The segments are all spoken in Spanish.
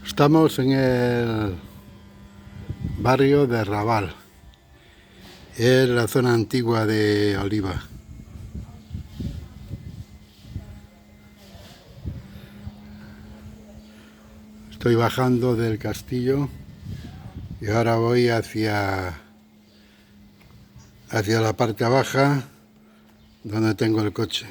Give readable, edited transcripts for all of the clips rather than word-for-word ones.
Estamos en el barrio de Raval, es la zona antigua de Oliva. Estoy bajando del castillo y ahora voy hacia la parte baja donde tengo el coche.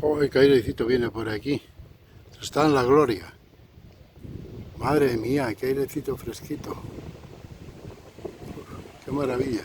Joder, qué airecito viene por aquí. Está en la gloria. Madre mía, qué airecito fresquito. Qué maravilla.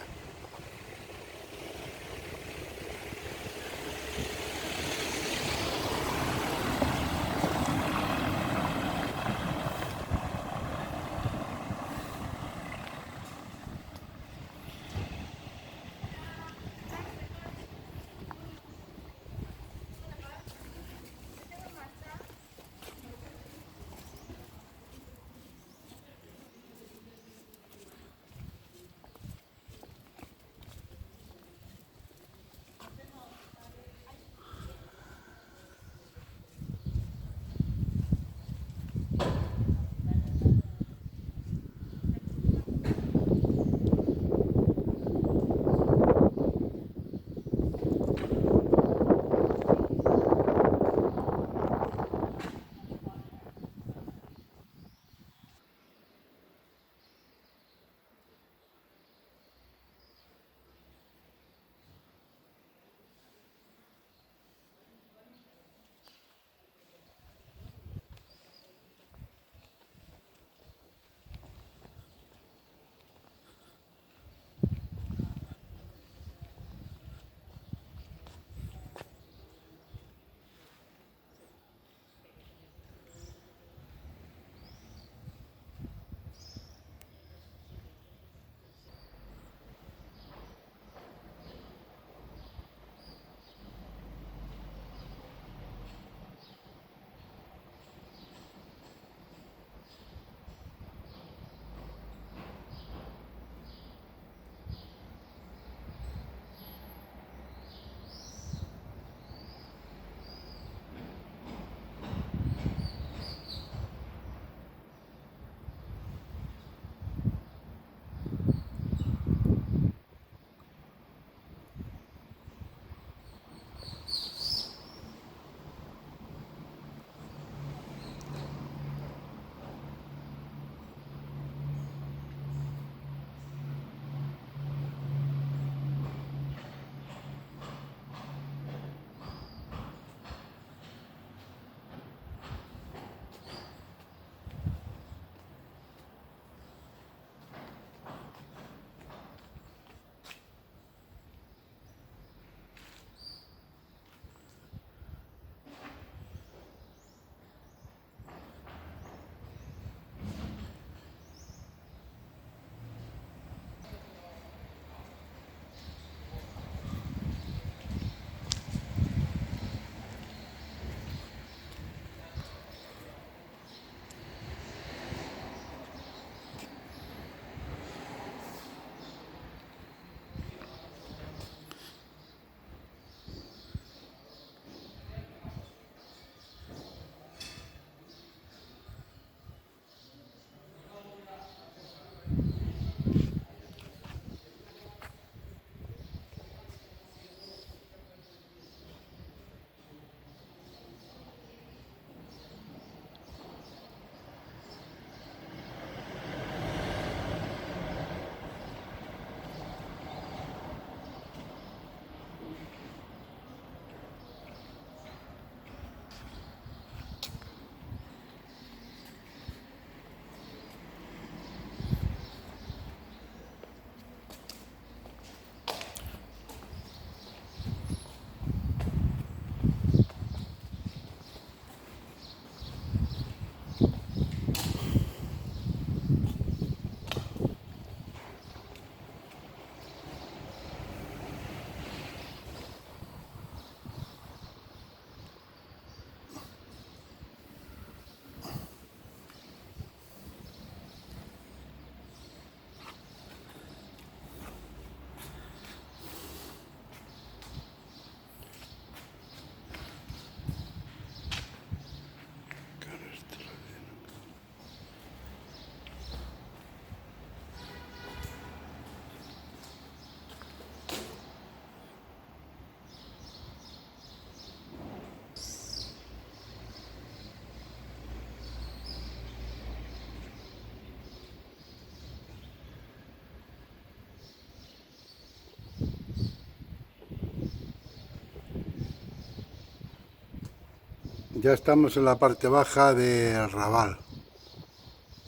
Ya estamos en la parte baja del Raval.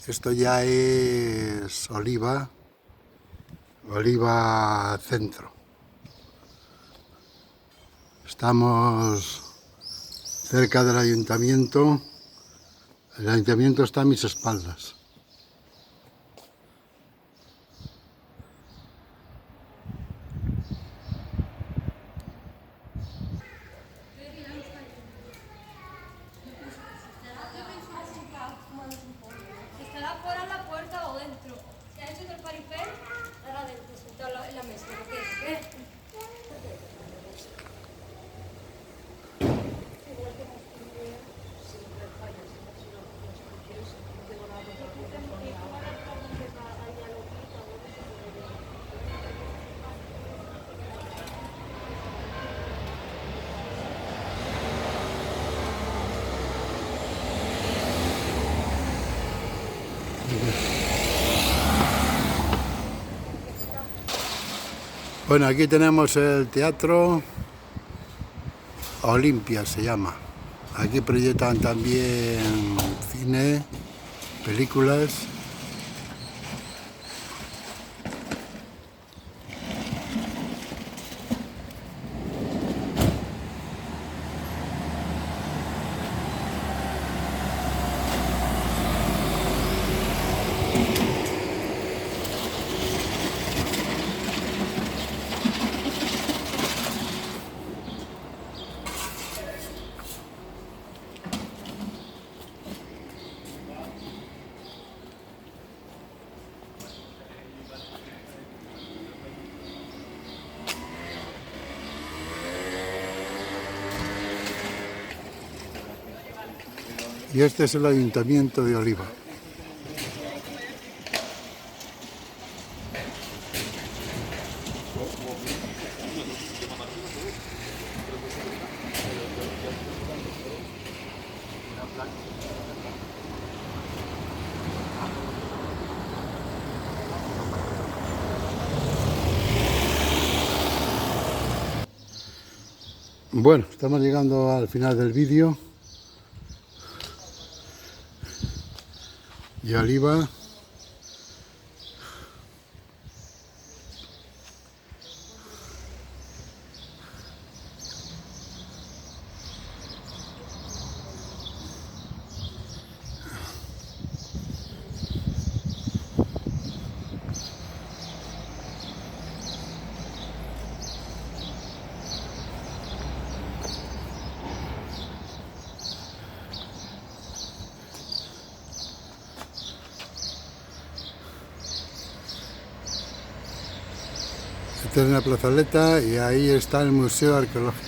Esto ya es Oliva Centro. Estamos cerca del ayuntamiento. El ayuntamiento está a mis espaldas. ¿Estará fuera en la puerta o dentro? ¿Se ha hecho del paripé? Estará dentro, sentado en la mesa. ¿Qué? Bueno, aquí tenemos el teatro Olimpia, se llama. Aquí proyectan también cine, películas. Y este es el ayuntamiento de Oliva. Bueno, estamos llegando al final del vídeo. Y Oliva. Esta es una plazoleta y ahí está el Museo Arqueológico.